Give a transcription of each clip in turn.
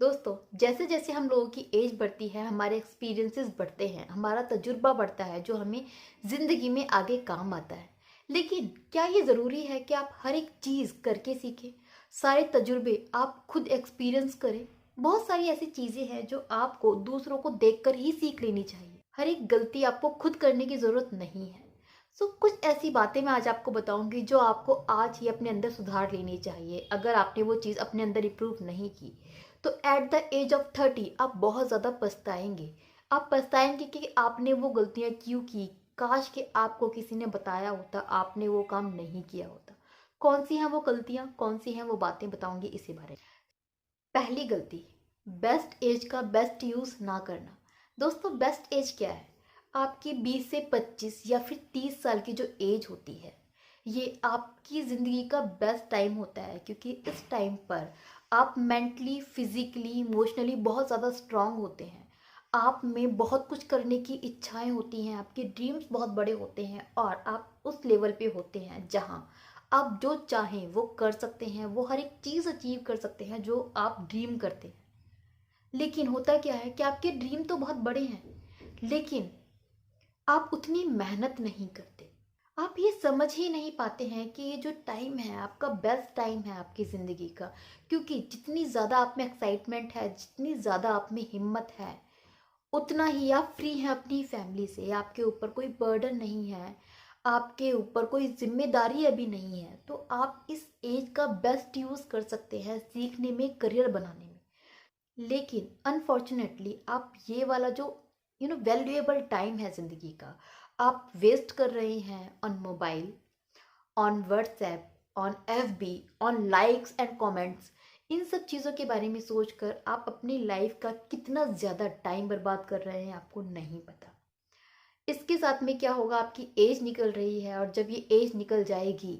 दोस्तों, जैसे जैसे हम लोगों की एज बढ़ती है, हमारे एक्सपीरियंसेस बढ़ते हैं, हमारा तजुर्बा बढ़ता है जो हमें ज़िंदगी में आगे काम आता है। लेकिन क्या ये ज़रूरी है कि आप हर एक चीज़ करके सीखें? सारे तजुर्बे आप खुद एक्सपीरियंस करें? बहुत सारी ऐसी चीज़ें हैं जो आपको दूसरों को देखकर ही सीख लेनी चाहिए। हर एक गलती आपको खुद करने की ज़रूरत नहीं है। कुछ ऐसी बातें मैं आज आपको बताऊंगी जो आपको आज ही अपने अंदर सुधार लेनी चाहिए। अगर आपने वो चीज़ अपने अंदर इम्प्रूव नहीं की तो एट द एज ऑफ 30 आप बहुत ज़्यादा पछताएंगे। आप पछताएंगे कि आपने वो गलतियाँ क्यों की। काश कि आपको किसी ने बताया होता, आपने वो काम नहीं किया होता। कौन सी हैं वो गलतियाँ, कौन सी हैं वो बातें, बताऊंगी इसी बारे में। पहली गलती, बेस्ट एज का बेस्ट यूज़ ना करना। दोस्तों, बेस्ट एज क्या है? आपकी 20 से 25 या फिर 30 साल की जो एज होती है, ये आपकी ज़िंदगी का बेस्ट टाइम होता है, क्योंकि इस टाइम पर आप मेंटली, फिजिकली, इमोशनली बहुत ज़्यादा स्ट्रांग होते हैं। आप में बहुत कुछ करने की इच्छाएं होती हैं, आपके ड्रीम्स बहुत बड़े होते हैं और आप उस लेवल पे होते हैं जहाँ आप जो चाहें वो कर सकते हैं, वो हर एक चीज़ अचीव कर सकते हैं जो आप ड्रीम करते हैं। लेकिन होता क्या है कि आपके ड्रीम तो बहुत बड़े हैं, लेकिन आप उतनी मेहनत नहीं करते। आप ये समझ ही नहीं पाते हैं कि ये जो टाइम है आपका बेस्ट टाइम है आपकी ज़िंदगी का। क्योंकि जितनी ज़्यादा आप में एक्साइटमेंट है, जितनी ज़्यादा आप में हिम्मत है, उतना ही आप फ्री हैं अपनी फैमिली से। आपके ऊपर कोई बर्डन नहीं है, आपके ऊपर कोई जिम्मेदारी अभी नहीं है। तो आप इस एज का बेस्ट यूज़ कर सकते हैं सीखने में, करियर बनाने में। लेकिन अनफॉर्चुनेटली आप ये वाला जो वैल्यूएबल टाइम है ज़िंदगी का, आप वेस्ट कर रहे हैं on mobile, on WhatsApp, on FB, on likes and comments. इन सब चीज़ों के बारे में सोचकर आप अपनी लाइफ का कितना ज़्यादा टाइम बर्बाद कर रहे हैं आपको नहीं पता। इसके साथ में क्या होगा, आपकी एज निकल रही है और जब ये एज निकल जाएगी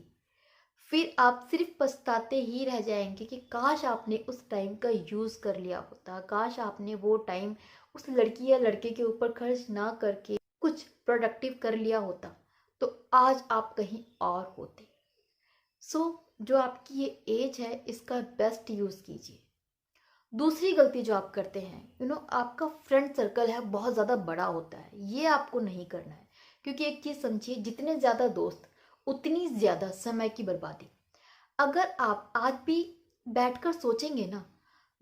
फिर आप सिर्फ पछताते ही रह जाएंगे कि काश आपने उस टाइम का यूज़ कर लिया होता, काश आपने वो टाइम उस लड़की या लड़के के ऊपर खर्च ना करके कुछ प्रोडक्टिव कर लिया होता, तो आज आप कहीं और होते। सो जो आपकी ये एज है इसका बेस्ट यूज़ कीजिए। दूसरी गलती जो आप करते हैं, आपका फ्रेंड सर्कल है बहुत ज़्यादा बड़ा होता है, ये आपको नहीं करना है। क्योंकि एक चीज़ समझिए, जितने ज़्यादा दोस्त उतनी ज़्यादा समय की बर्बादी। अगर आप आज भी बैठकर सोचेंगे ना,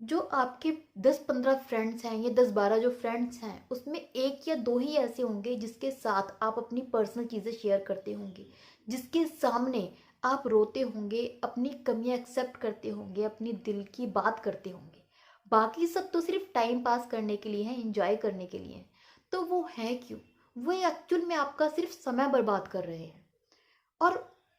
जो आपके 10-15 फ्रेंड्स हैं या 10-12 जो फ्रेंड्स हैं, उसमें एक या दो ही ऐसे होंगे जिसके साथ आप अपनी पर्सनल चीज़ें शेयर करते होंगे, जिसके सामने आप रोते होंगे, अपनी कमियां एक्सेप्ट करते होंगे, अपनी दिल की बात करते होंगे। बाकी सब तो सिर्फ टाइम पास करने के लिए है, एंजॉय करने के लिए है। तो वो है क्यों? वो एक्चुअल में आपका सिर्फ समय बर्बाद कर रहे हैं। और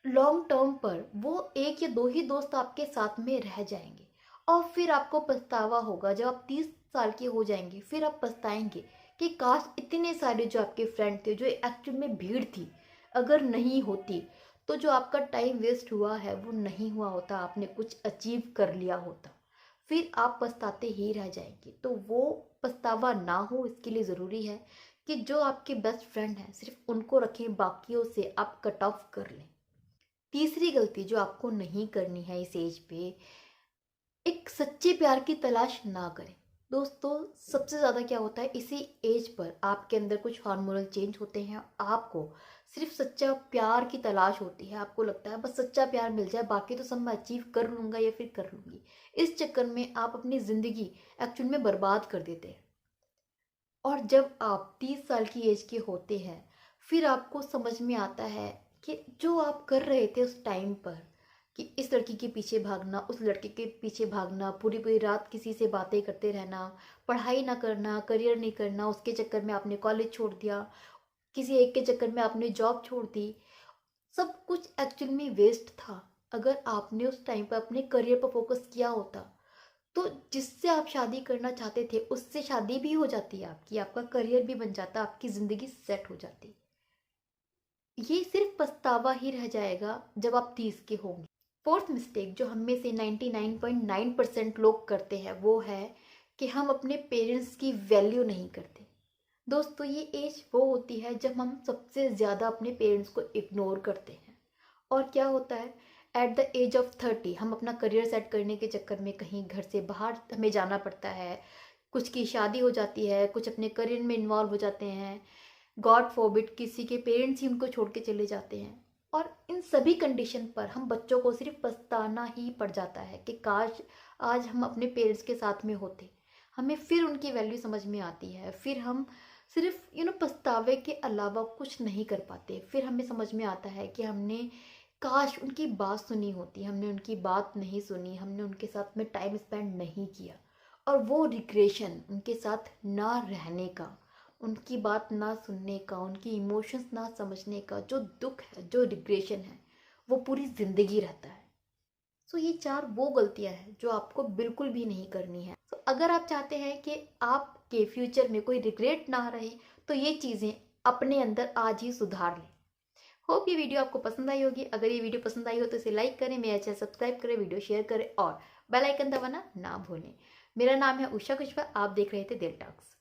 लॉन्ग टर्म पर वो एक या दो ही दोस्त आपके साथ में रह जाएंगे। और फिर आपको पछतावा होगा जब आप 30 साल के हो जाएंगे। फिर आप पछताएंगे कि काश इतने सारे जो आपके फ्रेंड थे, जो एक्चुअल में भीड़ थी, अगर नहीं होती तो जो आपका टाइम वेस्ट हुआ है वो नहीं हुआ होता, आपने कुछ अचीव कर लिया होता। फिर आप पछताते ही रह जाएंगे। तो वो पछतावा ना हो, इसके लिए ज़रूरी है कि जो आपके बेस्ट फ्रेंड हैं सिर्फ उनको रखें, बाकियों से आप कट ऑफ कर लें। तीसरी गलती जो आपको नहीं करनी है इस एज पे, एक सच्चे प्यार की तलाश ना करें। दोस्तों, सबसे ज़्यादा क्या होता है, इसी एज पर आपके अंदर कुछ हार्मोनल चेंज होते हैं। आपको सिर्फ सच्चा प्यार की तलाश होती है। आपको लगता है बस सच्चा प्यार मिल जाए, बाकी तो सब मैं अचीव कर लूँगा या फिर कर लूँगी। इस चक्कर में आप अपनी ज़िंदगी एक्चुअल में बर्बाद कर देते हैं। और जब आप 30 साल की एज के होते हैं, फिर आपको समझ में आता है कि जो आप कर रहे थे उस टाइम पर, कि इस लड़की के पीछे भागना, उस लड़के के पीछे भागना, पूरी पूरी रात किसी से बातें करते रहना, पढ़ाई ना करना, करियर नहीं करना, उसके चक्कर में आपने कॉलेज छोड़ दिया, किसी एक के चक्कर में आपने जॉब छोड़ दी, सब कुछ एक्चुअल में वेस्ट था। अगर आपने उस टाइम पर अपने करियर पर फोकस किया होता तो जिससे आप शादी करना चाहते थे उससे शादी भी हो जाती है आपकी, आपका करियर भी बन जाता, आपकी ज़िंदगी सेट हो जाती। ये सिर्फ पछतावा ही रह जाएगा जब आप 30 के होंगे। फोर्थ मिस्टेक जो हम में से 99.9% लोग करते हैं वो है कि हम अपने पेरेंट्स की वैल्यू नहीं करते। दोस्तों, ये एज वो होती है जब हम सबसे ज़्यादा अपने पेरेंट्स को इग्नोर करते हैं। और क्या होता है, एट द एज ऑफ 30 हम अपना करियर सेट करने के चक्कर में कहीं घर से बाहर हमें जाना पड़ता है, कुछ की शादी हो जाती है, कुछ अपने करियर में इन्वॉल्व हो जाते हैं, गॉड फॉरबिड किसी के पेरेंट्स ही उनको छोड़ के चले जाते हैं। और इन सभी कंडीशन पर हम बच्चों को सिर्फ पछताना ही पड़ जाता है कि काश आज हम अपने पेरेंट्स के साथ में होते। हमें फिर उनकी वैल्यू समझ में आती है, फिर हम सिर्फ पछतावे के अलावा कुछ नहीं कर पाते। फिर हमें समझ में आता है कि हमने काश उनकी बात सुनी होती, हमने उनकी बात नहीं सुनी, हमने उनके साथ में टाइम स्पेंड नहीं किया। और वो रिग्रेशन, उनके साथ ना रहने का, उनकी बात ना सुनने का, उनकी इमोशंस ना समझने का जो दुख है, जो रिग्रेशन है, वो पूरी ज़िंदगी रहता है। सो ये 4 वो गलतियां हैं जो आपको बिल्कुल भी नहीं करनी है। तो अगर आप चाहते हैं कि आपके फ्यूचर में कोई रिग्रेट ना रहे, तो ये चीज़ें अपने अंदर आज ही सुधार लें। होप ये वीडियो आपको पसंद आई होगी। अगर ये वीडियो पसंद आई हो तो इसे लाइक करें, मेरा चैनल सब्सक्राइब करें, वीडियो शेयर करें और बेल आइकन दबाना ना भूलें। मेरा नाम है उषा कुशवाहा, आप देख रहे थे दिल टॉक्स।